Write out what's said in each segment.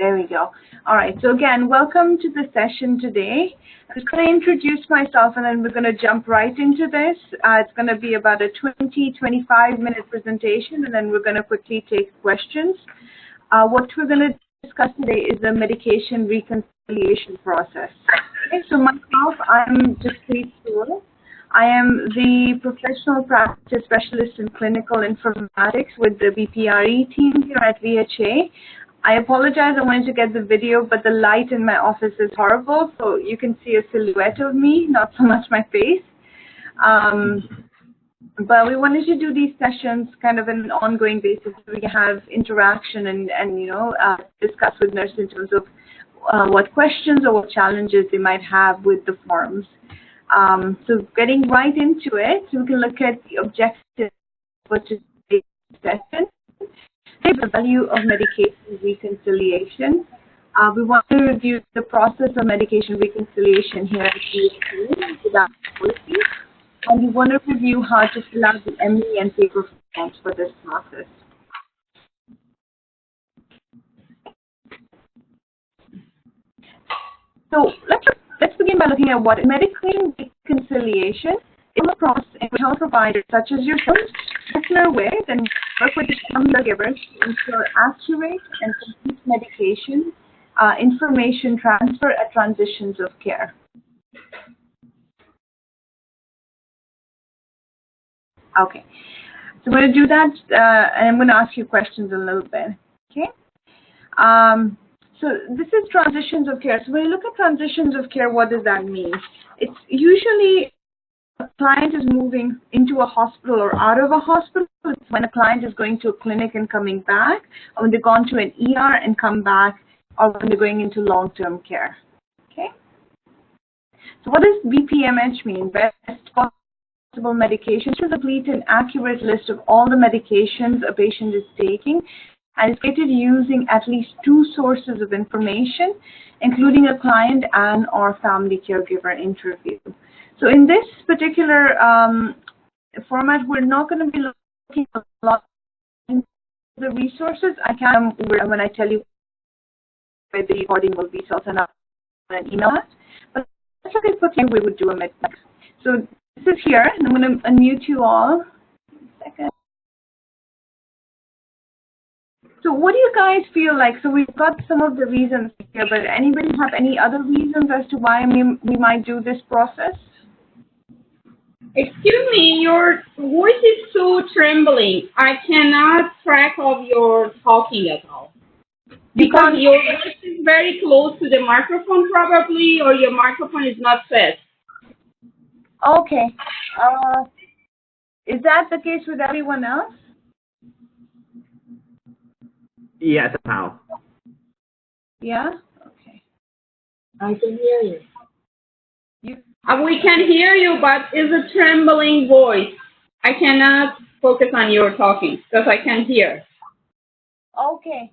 There we go. All right. So again, welcome to the session today. I'm just going to introduce myself and then we're going to jump right into this. It's going to be about a 25-minute presentation and then we're going to quickly take questions. What we're going to discuss today is the medication reconciliation process. Okay, so myself, I'm Jaspreet Soor. I am the professional practice specialist in clinical informatics with the BPRE team here at VHA. I apologize, I wanted to get the video, but the light in my office is horrible, so you can see a silhouette of me, not so much my face. But we wanted to do these sessions kind of on an ongoing basis so we can have interaction and discuss with nurses in terms of what questions or what challenges they might have with the forms. So getting right into it, so we can look at the objectives for today's session. The value of medication reconciliation. We want to review the process of medication reconciliation here at VHA without policy, and we want to review how to fill out the EMRI and paper forms for this process. So let's begin by looking at what medication reconciliation is a process in which health providers such as yourself partner with and work with caregivers to ensure accurate and complete medication information transfer at transitions of care. Okay, so I'm going to do that and I'm going to ask you questions in a little bit. Okay. So this is transitions of care. So when you look at transitions of care, what does that mean? It's usually a client is moving into a hospital or out of a hospital. It's when a client is going to a clinic and coming back, or when they've gone to an ER and come back, or when they're going into long-term care. Okay. So what does BPMH mean? Best possible medication. This is a complete and accurate list of all the medications a patient is taking, and it's created using at least 2 sources of information, including a client and or family caregiver interview. So in this particular format, we're not going to be looking at a lot of the resources. I can, when I tell you where the recording will be, so I'll send out an email. But let's look at what we would do a mid. So this is here, and I'm going to unmute you all. 1 second. So what do you guys feel like? So we've got some of the reasons here, but anybody have any other reasons as to why we might do this process? Excuse me, your voice is so trembling. I cannot track of your talking at all. Because your voice is very close to the microphone probably, or your microphone is not set. Okay. Is that the case with everyone else? Yes, how? Yeah? Okay. I can hear you. We can hear you, but it's a trembling voice. I cannot focus on your talking because I can't hear. Okay.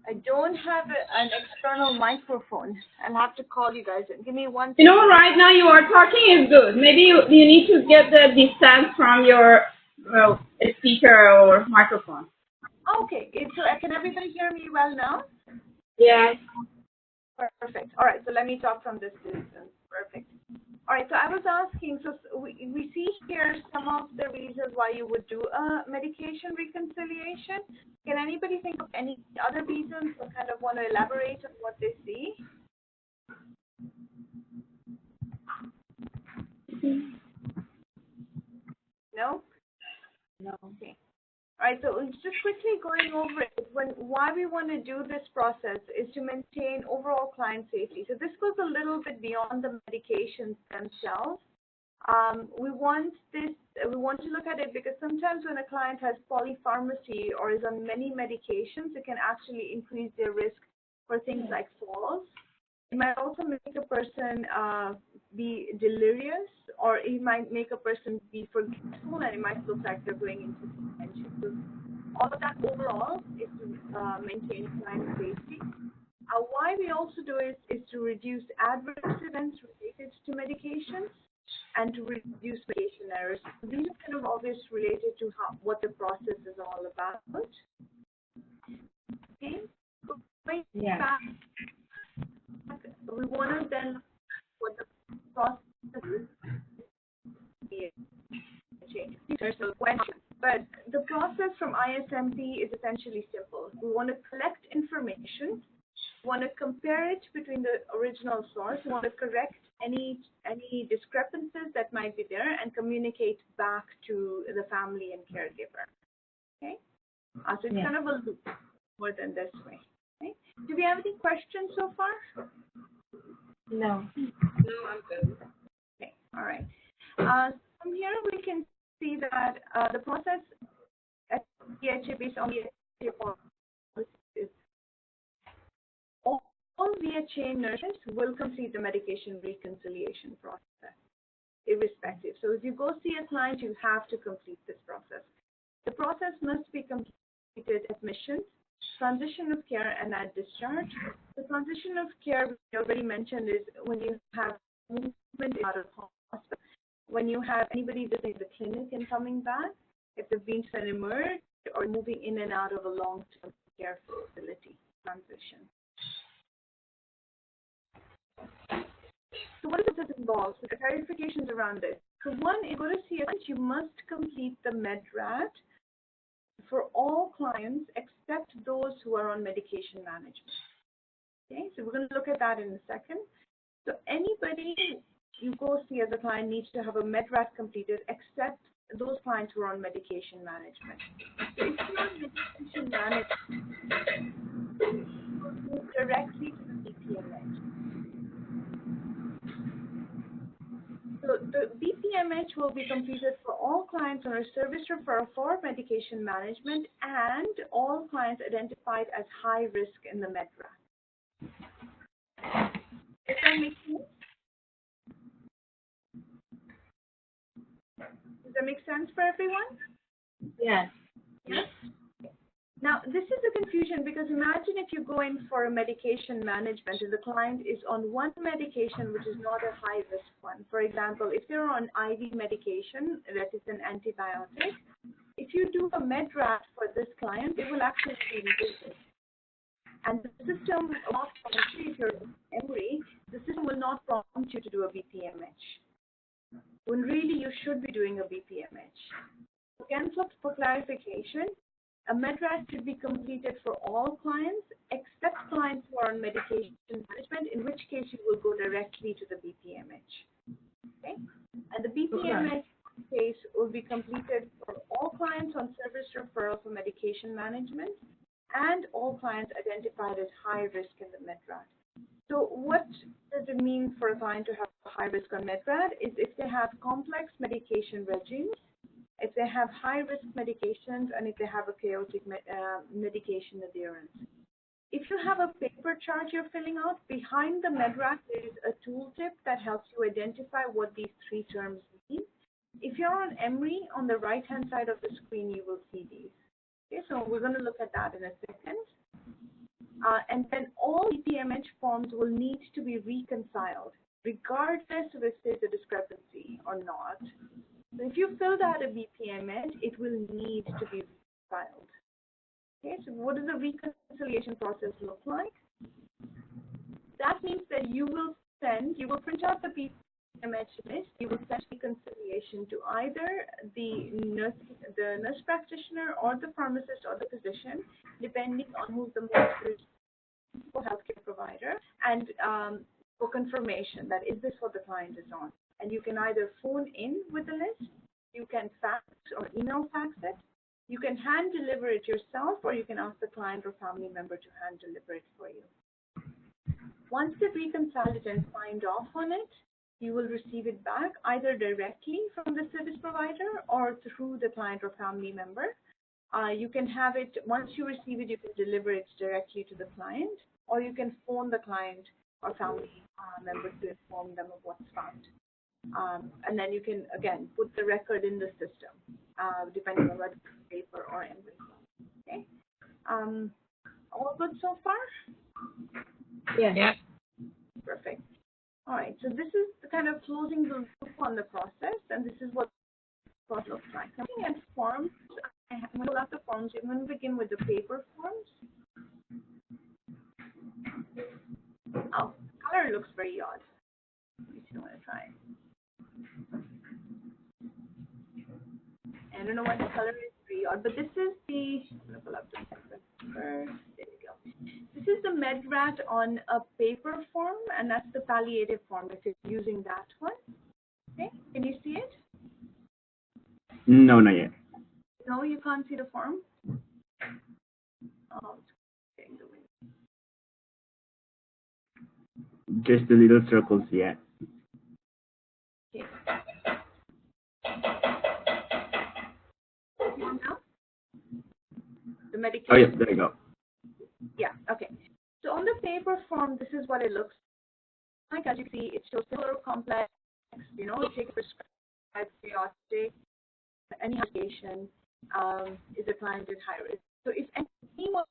I don't have an external microphone. I'll have to call you guys. Give me 1 second. You know, right now you are talking is good. Maybe you need to get the distance from your speaker or microphone. Okay. So can everybody hear me well now? Yes. Perfect. All right. So let me talk from this distance. Perfect. All right. So I was asking, so we see here some of the reasons why you would do a medication reconciliation. Can anybody think of any other reasons or kind of want to elaborate on what they see? No? No. Okay. All right, so just quickly going over it, why we want to do this process is to maintain overall client safety. So this goes a little bit beyond the medications themselves. We want to look at it because sometimes when a client has polypharmacy or is on many medications, it can actually increase their risk for things like falls. It might also make a person be delirious, or it might make a person be forgetful, and it might look like they're going into dementia. So all of that overall is to maintain client safety. Why we also do it is to reduce adverse events related to medications and to reduce medication errors. These are kind of always related to what the process is all about. Okay? Yeah. Back, we want to then look at what the process is. But the process from ISMP is essentially simple. We want to collect information, we want to compare it between the original source, we want to correct any discrepancies that might be there and communicate back to the family and caregiver. Okay? So it's kind of a loop more than this way. Okay? Do we have any questions so far? No. No, I'm good. Okay, all right. From here we can see that the process at VHA based on the is all VHA nurses will complete the medication reconciliation process, irrespective. So if you go see a client, you have to complete this process. The process must be completed at admission, transition of care, and at discharge. The transition of care we already mentioned is when you have movement out of hospital, when you have anybody visiting the clinic and coming back, if they've been to an EMRI or moving in and out of a long-term care facility transition. So what does this involve? So the clarifications around this. So one, in order to see it, you must complete the MedRat for all clients except those who are on medication management. Okay, so we're going to look at that in a second. So anybody you go see as a client needs to have a MedRat completed except those clients who are on medication management. So if you're on medication management, you go directly to the BPMH. So the BPMH will be completed for all clients on a service referral for medication management and all clients identified as high risk in the MedRat. Does that make sense? Does that make sense for everyone? Yes. Yes. Now, this is a confusion because imagine if you go in for a medication management and the client is on one medication which is not a high-risk one. For example, if they're on IV medication, that is an antibiotic, if you do a MedRat for this client, it will actually be invisible. And the system will not prompt you, if you're EMRI, the system will not prompt you to do a BPMH. When really you should be doing a BPMH. Again, for clarification, a MedRat should be completed for all clients except clients who are on medication management, in which case you will go directly to the BPMH. Okay? And the BPMH case will be completed for all clients on service referral for medication management and all clients identified as high risk in the MedRat. So what does it mean for a client to have a high risk on MedRat is if they have complex medication regimes, if they have high-risk medications, and if they have a chaotic medication adherence. If you have a paper chart you're filling out, behind the MedRat there is a tooltip that helps you identify what these three terms mean. If you're on EMRI, on the right-hand side of the screen, you will see these. Okay, so we're going to look at that in a second. And then all BPMH forms will need to be reconciled, regardless of if there's a discrepancy or not. So if you filled out a BPMH, it will need to be reconciled. Okay, so what does the reconciliation process look like? That means that you will print out the BPMH list, you will send reconciliation to either the nurse practitioner or the pharmacist or the physician, depending on who's the most responsible healthcare provider, and for confirmation that is this what the client is on. And you can either phone in with the list, you can fax or email fax it, you can hand deliver it yourself, or you can ask the client or family member to hand deliver it for you. Once they've reconciled it and signed off on it, you will receive it back either directly from the service provider or through the client or family member. You can have it, once you receive it, you can deliver it directly to the client, or you can phone the client or family member to inform them of what's found. And then you can, again, put the record in the system, depending on whether it's paper or EMRI. Okay? All good so far? Yeah. Perfect. All right, so this is the kind of closing the loop on the process, and this is what the process looks like. Looking at forms, I'm going to pull out the forms. I'm going to begin with the paper forms. Oh, color looks very odd. Let me see, I'm going to try it. I don't know what the color is, very odd, but this is the, I'm going to pull up the paper. There we go. This is the MedRat on a paper form, and that's the palliative form if you're using that one. Okay, can you see it? No, not yet. No, you can't see the form? Oh, it's getting the wind. Just the little circles yet. Okay. See it now? The medication. Oh, yeah, there you go. Yeah, okay. So on the paper form, this is what it looks like. As you see, it shows similar complex, take a prescribed periodic, any medication, is a client at high risk. So if anyone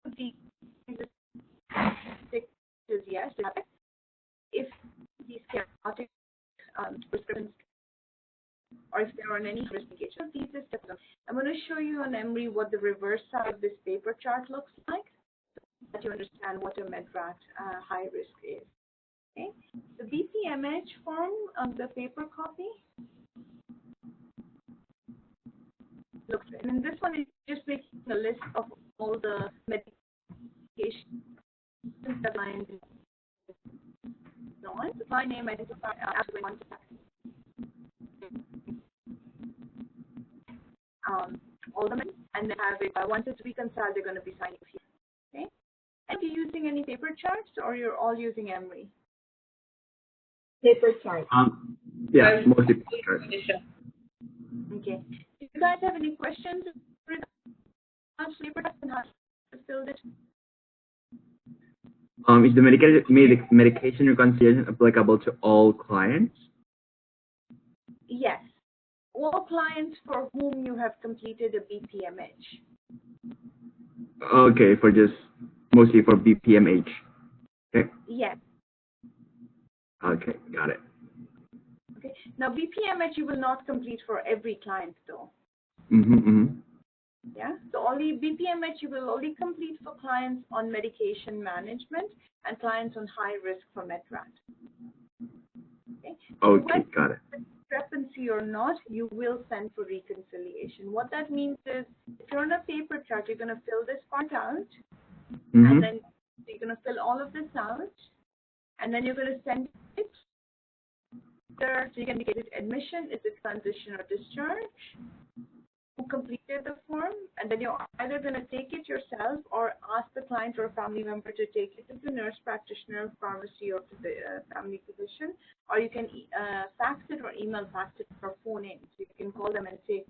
of the is yes, if these chaotic prescriptions or if there are any risk indications, these are steps. I'm going to show you on EMRI what the reverse side of this paper chart looks like, so that you understand what a MedRat high risk is. Okay, the BPMH form on the paper copy looks, and in this one it's just making a list of all the medications that client is on. Supply name, identify, actually contact. All the men, and then have it once it's reconciled, they're going to be signing here. Okay, and are you using any paper charts or you're all using EMRI? Paper chart. Yeah, mostly paper. Okay. Do you guys have any questions on paper charts and how to fill it? Is the medication reconciliation applicable to all clients? Yes. All clients for whom you have completed a BPMH. Okay, mostly for BPMH. Okay. Yes. Okay, got it. Okay. Now BPMH you will not complete for every client though. Yeah. So only BPMH you will only complete for clients on medication management and clients on high risk for MedRat. Okay. Okay, got it. Discrepancy or not, you will send for reconciliation. What that means is, if you're on a paper chart, you're going to fill this part out, and then you're going to fill all of this out, and then you're going to send it there, so you can indicate admission, is it transition or discharge, who completed the form, and then you're either going to take it yourself or ask the client or a family member to take it to the nurse practitioner, pharmacy, or to the family physician, or you can fax it or email fax it or phone in. So you can call them and say,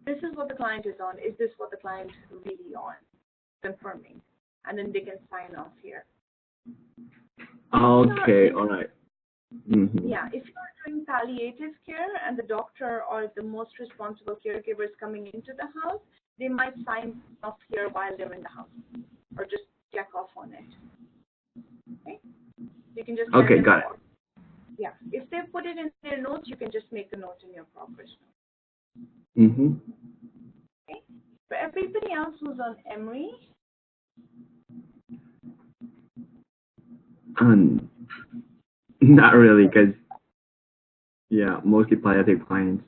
this is what the client is on. Is this what the client is really on? Confirming. And then they can sign off here. Okay, all right. Yeah, if you're doing palliative care and the doctor or the most responsible caregiver is coming into the house, they might sign off here while they're in the house or just check off on it. Okay? You can just okay, got it. Yeah, if they put it in their notes, you can just make the note in your progress note. Okay? For everybody else who's on EMRI, not really, because yeah, mostly palliative clients.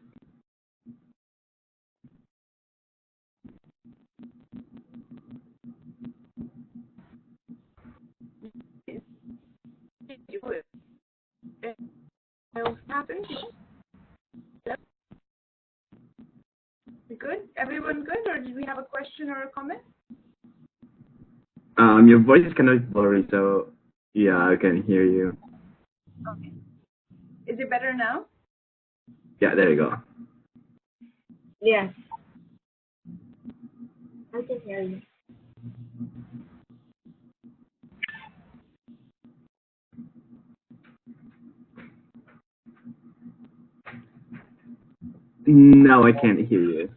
happens. Good? Everyone good? Or did we have a question or a comment? Your voice is kind of blurry, so yeah, I can hear you. Okay. Is it better now? Yeah, there you go. Yes. I can hear you. No, I can't hear you.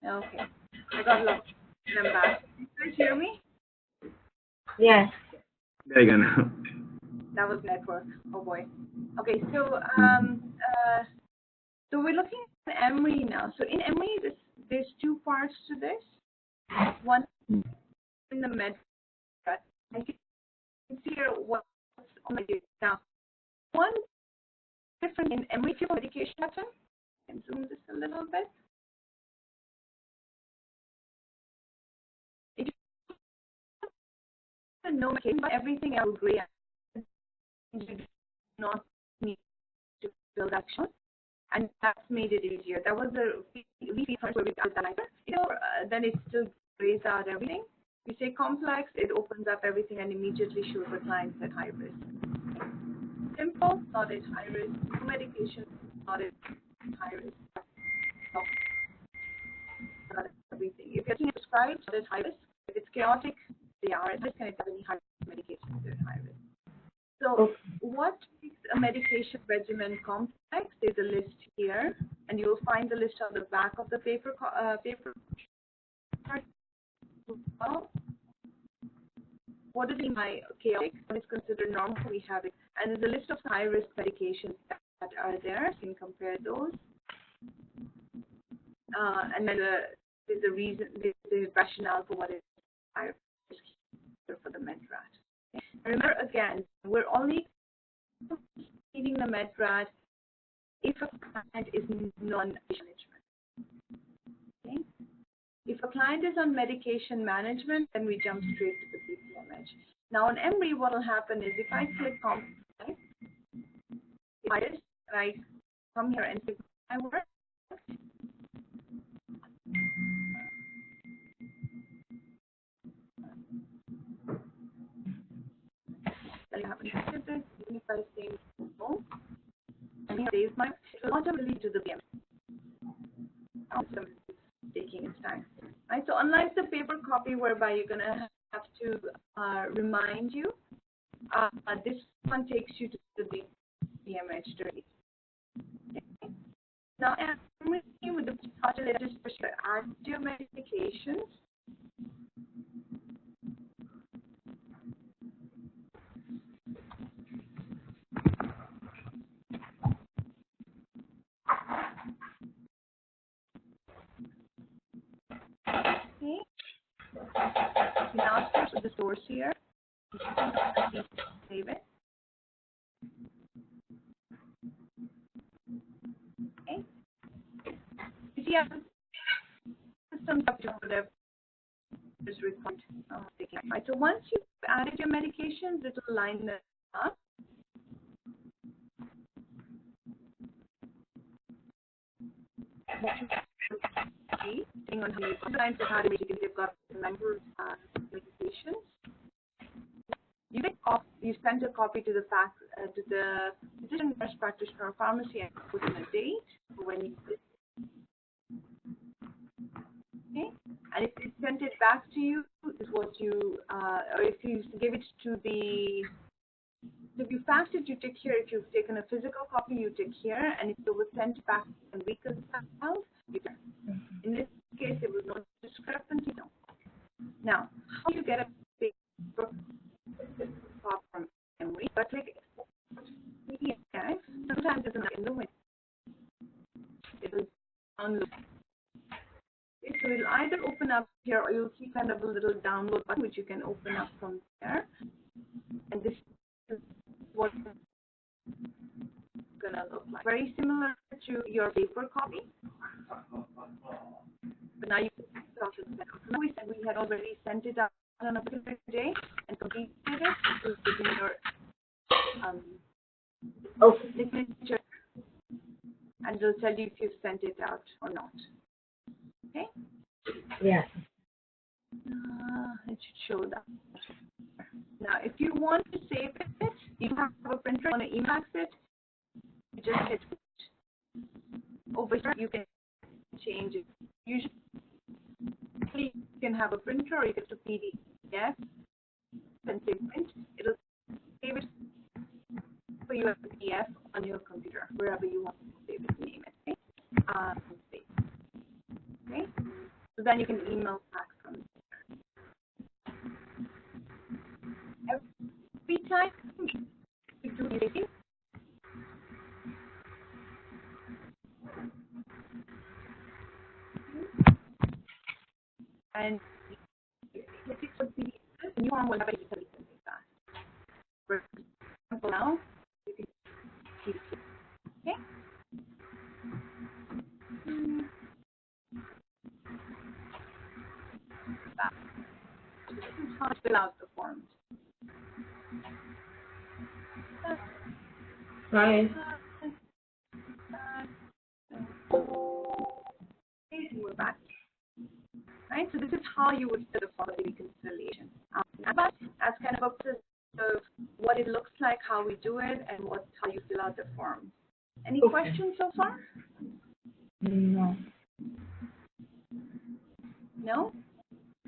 Okay. I got lost. I'm back. Can you guys hear me? Yes. There you go now. That was network. Oh boy. Okay, so so we're looking at EMRI now. So in EMRI, there's two parts to this. One in the med. I can see here what's on the data. Now, one different in EMRI medication pattern. Can zoom this a little bit. It is no medication, but everything else gray. You do not need to fill that out. And that's made it easier. That was the we first where we got the lighter. Then it still grays out everything. You say complex, it opens up everything and immediately shows the clients at high risk. Simple, not at high risk. Medication, not at high risk. Not everything. If you're getting prescribed, not at high risk. If it's chaotic, they are at risk, and if there's any high medication, they're at high risk. So what makes a medication regimen complex? There's a list here, and you'll find the list on the back of the paper. Well, what is in my chaotic? What is considered normal? We have it, and there's a list of high-risk medications that are there. So you can compare those, and then there's a reason, there's a rationale for what is high risk for the MedRat. Remember, again, we're only needing the MedRat if a client is non-management. Okay? If a client is on medication management, then we jump straight to the PPMH. Now, on EMRI, what will happen is if I click complex, and I come here and click my work, then you haven't accepted this, even if I say no, and here saves my, it will automatically do the PM. Awesome. Taking its time. Right, so unlike the paper copy whereby you're going to have to remind you, this one takes you to the PMH directly. Okay. Now, with the automated add your medications. Okay. Now start with the source here. Save it. Okay. You see, system whatever is required. Right. So once you've added your medications, it will line them up. Depending on how many clients have had medications, they've got a number of medications. You send a copy to the physician, nurse practitioner, or pharmacy, and put in a date when you did. Okay, and if you sent it back to you, is what you, or if you give it to the, if you faxed it, you tick here. If you've taken a physical copy, you tick here, and if it was sent back and reconciled, you tick. In this case, there was no discrepancy. No. Now, how do you get a paper from EMRI? But click PDF. Sometimes it's not in the window. It will download. So it'll either open up here, or you'll see kind of a little download button which you can open up from there. And this is what it's gonna look like. Very similar to your paper copy. But now you can we said we had already sent it out on a particular day and completed it. So within your signature and it'll tell you if you've sent it out or not. Okay? Yeah. It should show that. Now, if you want to save it, you have a printer, want to Emacs it, you just hit over here. You can change it. Usually, you can have a printer or you get a PDF and say print. It'll save it for you as a PDF on your computer, wherever you want to save it, name it. Okay? Save. Okay? So then you can email back from there. Every time you do this, and if it's a PDF, the new one will have a utility like that. For example, now you can keep it. Okay? This is how to fill out the forms. Right. Okay, and we're back. Right? So this is how you would fill the form of the reconciliation. But as kind of a process of what it looks like, how we do it, and how you fill out the form. Any questions so far? No. No?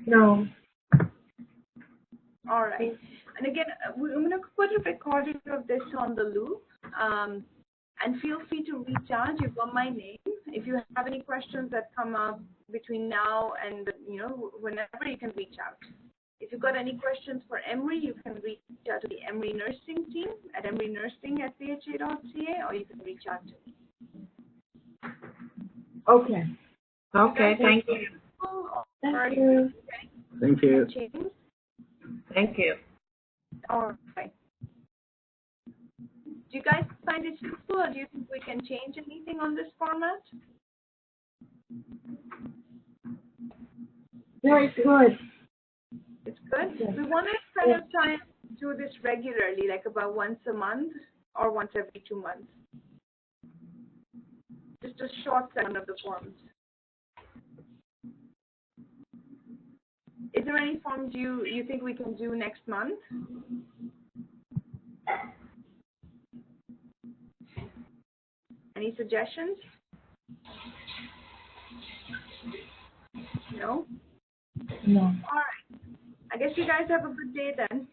No. All right. And again, I'm going to put a recording of this on the loop. And feel free to reach out. You've got my name. If you have any questions that come up between now and, whenever, you can reach out. If you've got any questions for EMRI, you can reach out to the EMRI nursing team at emrinursing@pha.ca, or you can reach out to me. Okay. Okay. Thank you. Thank you. Thank you. James? Thank you. All right. Do you guys find it useful, or do you think we can change anything on this format? No, it's good. It's good. Yes. We want to kind of try and do this regularly, like about once a month or once every 2 months. Just a short segment of the forms. Is there any forms you think we can do next month? Any suggestions? No? No. All right. I guess you guys have a good day then.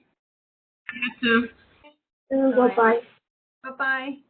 You too. Bye-bye. Bye-bye.